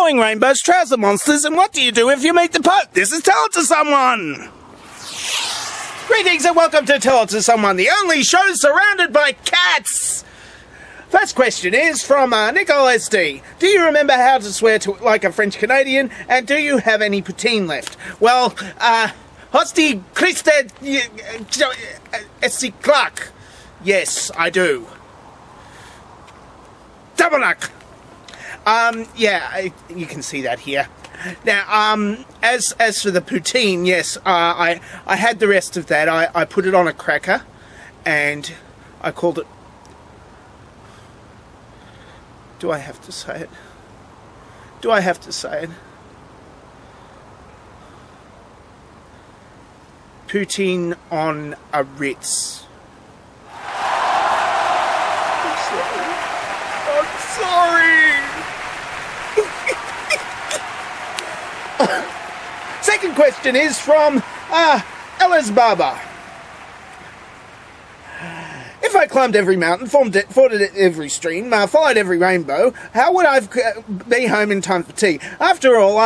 following rainbow's trouser monsters, and what do you do if you meet the Pope? This is Tell It to Someone! Greetings and welcome to Tell It to Someone, the only show surrounded by cats! First question is from Nicole SD. Do you remember how to swear to like a French Canadian, and do you have any poutine left? Well, Hosti Christe Clark. Yes, I do. Tabernacle. Yeah, you can see that here. Now, as for the poutine, yes, I had the rest of that. I put it on a cracker, and I called it... Do I have to say it? Do I have to say it? Poutine on a Ritz. I'm sorry. Second question is from Ella's Barber. If I climbed every mountain, forded every stream, followed every rainbow, how would I be home in time for tea? After all,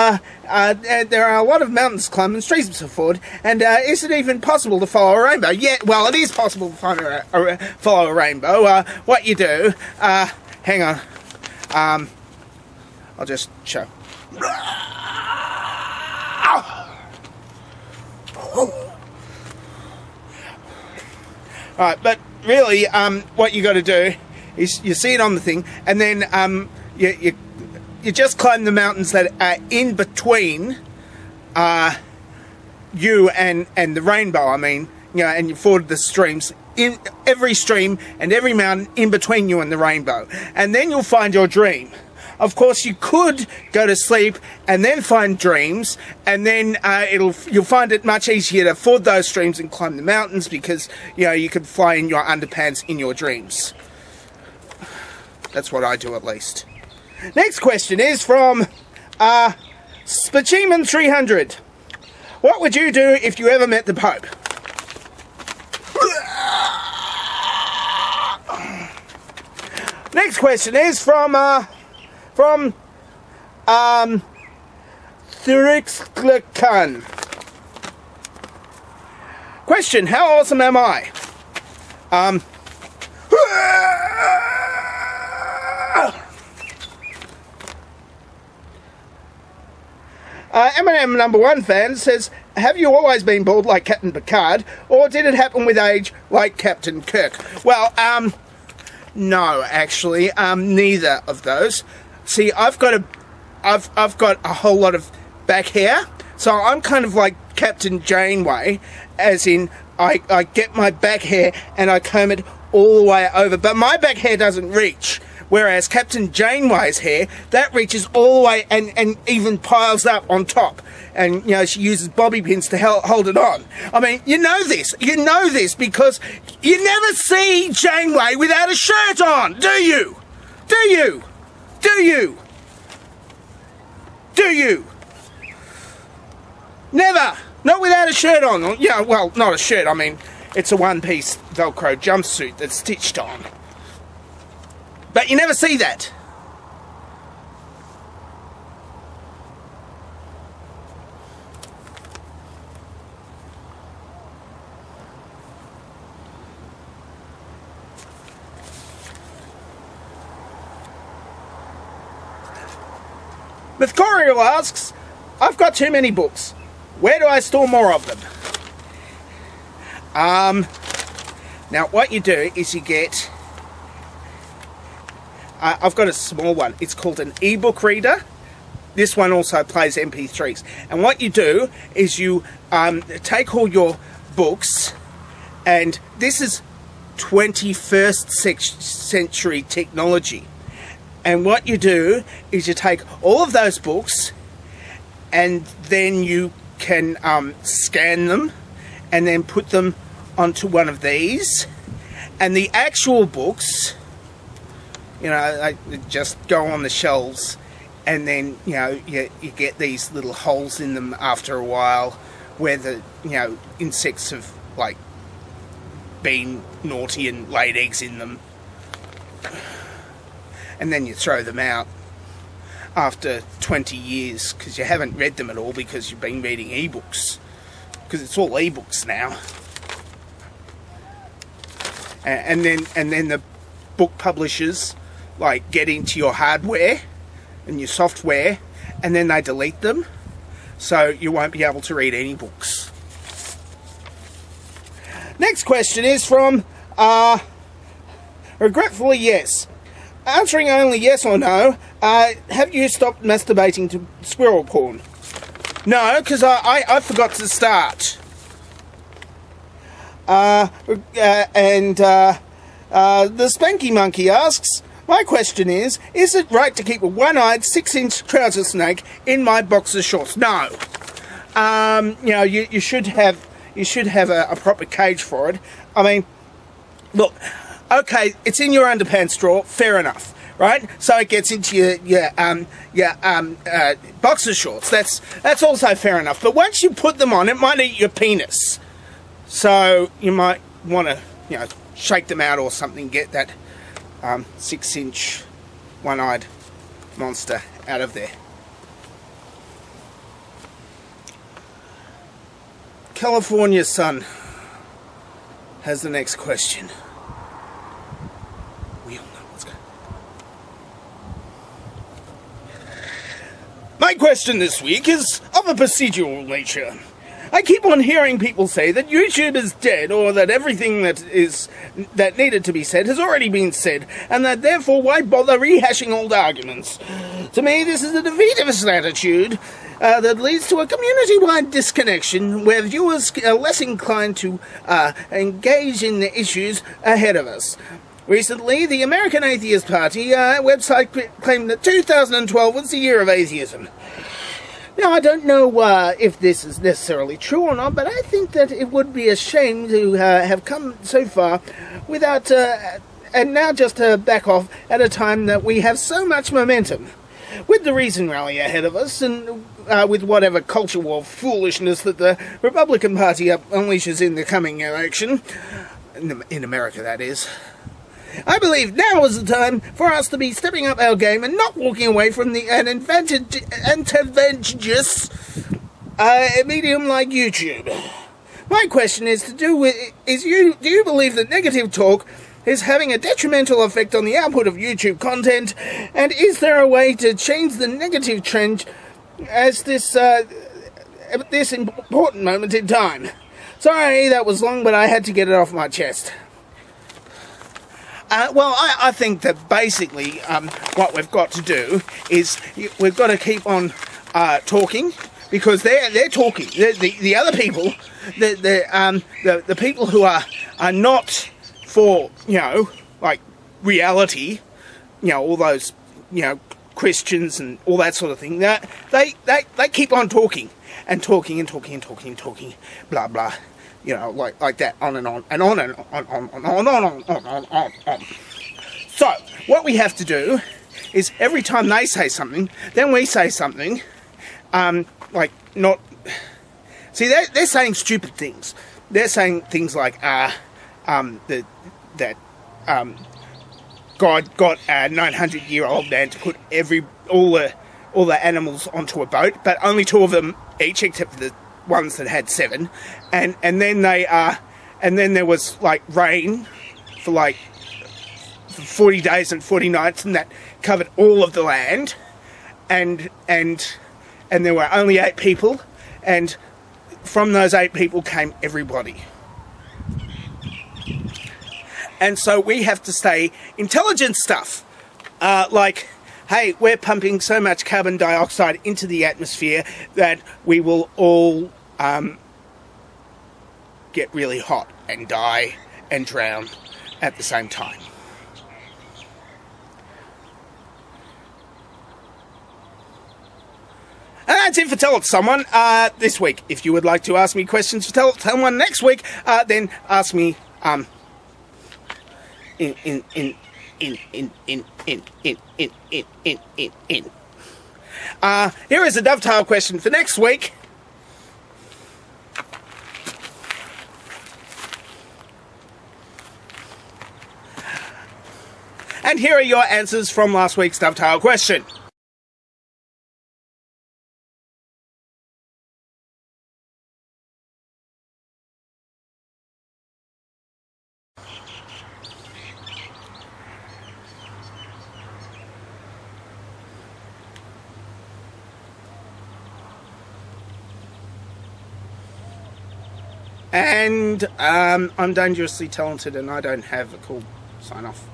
there are a lot of mountains to climb and streams to ford, and is it even possible to follow a rainbow? Yeah, well, it is possible to follow a rainbow. What you do, hang on, I'll just show. Alright, but really, what you got to do is you see it on the thing, and then you just climb the mountains that are in between you and the rainbow. I mean, you know, and you ford the streams, in every stream and every mountain in between you and the rainbow, and then you'll find your dream. Of course, you could go to sleep and then find dreams, and then you'll find it much easier to ford those streams and climb the mountains because, you know, you could fly in your underpants in your dreams. That's what I do, at least. Next question is from Spachiman 300. What would you do if you ever met the Pope? Next question is from Thurixklekan. Question, how awesome am I? Eminem #1 fan says, have you always been bald like Captain Picard, or did it happen with age like Captain Kirk? Well, no, actually, neither of those. See, I've got a whole lot of back hair, so I'm kind of like Captain Janeway, as in I get my back hair and I comb it all the way over, but my back hair doesn't reach, whereas Captain Janeway's hair, that reaches all the way and even piles up on top, and, you know, she uses bobby pins to hold it on. I mean, you know this because you never see Janeway without a shirt on, do you? Do you? Do you? Do you? Never! Not without a shirt on. Yeah, well, not a shirt, I mean, it's a one-piece Velcro jumpsuit that's stitched on. But you never see that. Mythcorial asks, I've got too many books. Where do I store more of them? Now what you do is you get... I've got a small one. It's called an ebook reader. This one also plays MP3s. And what you do is you take all your books, and this is 21st century technology. And what you do is you take all of those books, and then you can scan them and then put them onto one of these. And the actual books, you know, they just go on the shelves, and then, you know, you get these little holes in them after a while where the, you know, insects have, like, been naughty and laid eggs in them. And then you throw them out. after 20 years because you haven't read them at all because you've been reading ebooks, because it's all ebooks now. And then the book publishers like get into your hardware and your software, and then they delete them, so you won't be able to read any books. Next question is from regretfully yes. Answering only yes or no. Have you stopped masturbating to squirrel porn? No, because I forgot to start. The Spanky Monkey asks, my question is it right to keep a one-eyed 6-inch trouser snake in my boxer shorts? No. You should have a proper cage for it. I mean, look, okay, it's in your underpants drawer, fair enough, right? So it gets into your boxer shorts. That's also fair enough. But once you put them on, it might eat your penis. So you might want to, shake them out or something. Get that 6-inch one-eyed monster out of there. California Sun has the next question. We all know what's going on. My question this week is of a procedural nature. I keep on hearing people say that YouTube is dead, or that everything that needed to be said has already been said, and that therefore why bother rehashing old arguments? To me, this is a defeatist attitude that leads to a community-wide disconnection, where viewers are less inclined to engage in the issues ahead of us. Recently, the American Atheist Party website claimed that 2012 was the year of atheism. Now, I don't know if this is necessarily true or not, but I think that it would be a shame to have come so far without, and now just to back off at a time that we have so much momentum. With the Reason Rally ahead of us, and with whatever culture war foolishness that the Republican Party unleashes in the coming election, in America that is, I believe now is the time for us to be stepping up our game and not walking away from an advantageous medium like YouTube. My question is do you believe that negative talk is having a detrimental effect on the output of YouTube content, and is there a way to change the negative trend at this important moment in time? Sorry, that was long, but I had to get it off my chest. Well, I think that basically what we've got to do is we've got to keep on talking, because they're talking. The other people, the people who are not for like reality, all those Christians and all that sort of thing. They keep on talking and talking and talking and talking and talking, blah blah. Like that, on and on, and on and on. So, what we have to do is every time they say something, then we say something, not... See, they're saying stupid things. They're saying things like, God got a 900-year-old man to put all the animals onto a boat, but only 2 of them each, except for the ones that had 7, and then there was like rain for 40 days and 40 nights, and that covered all of the land, and there were only 8 people, and from those 8 people came everybody. And so we have to say intelligent stuff, like, hey, we're pumping so much carbon dioxide into the atmosphere that we will all get really hot and die and drown at the same time. And that's it for Tell It Someone this week. If you would like to ask me questions for Tell It Someone next week, then ask me here is a dovetail question for next week. And here are your answers from last week's dovetail question. And I'm dangerously talented and I don't have a cool sign off.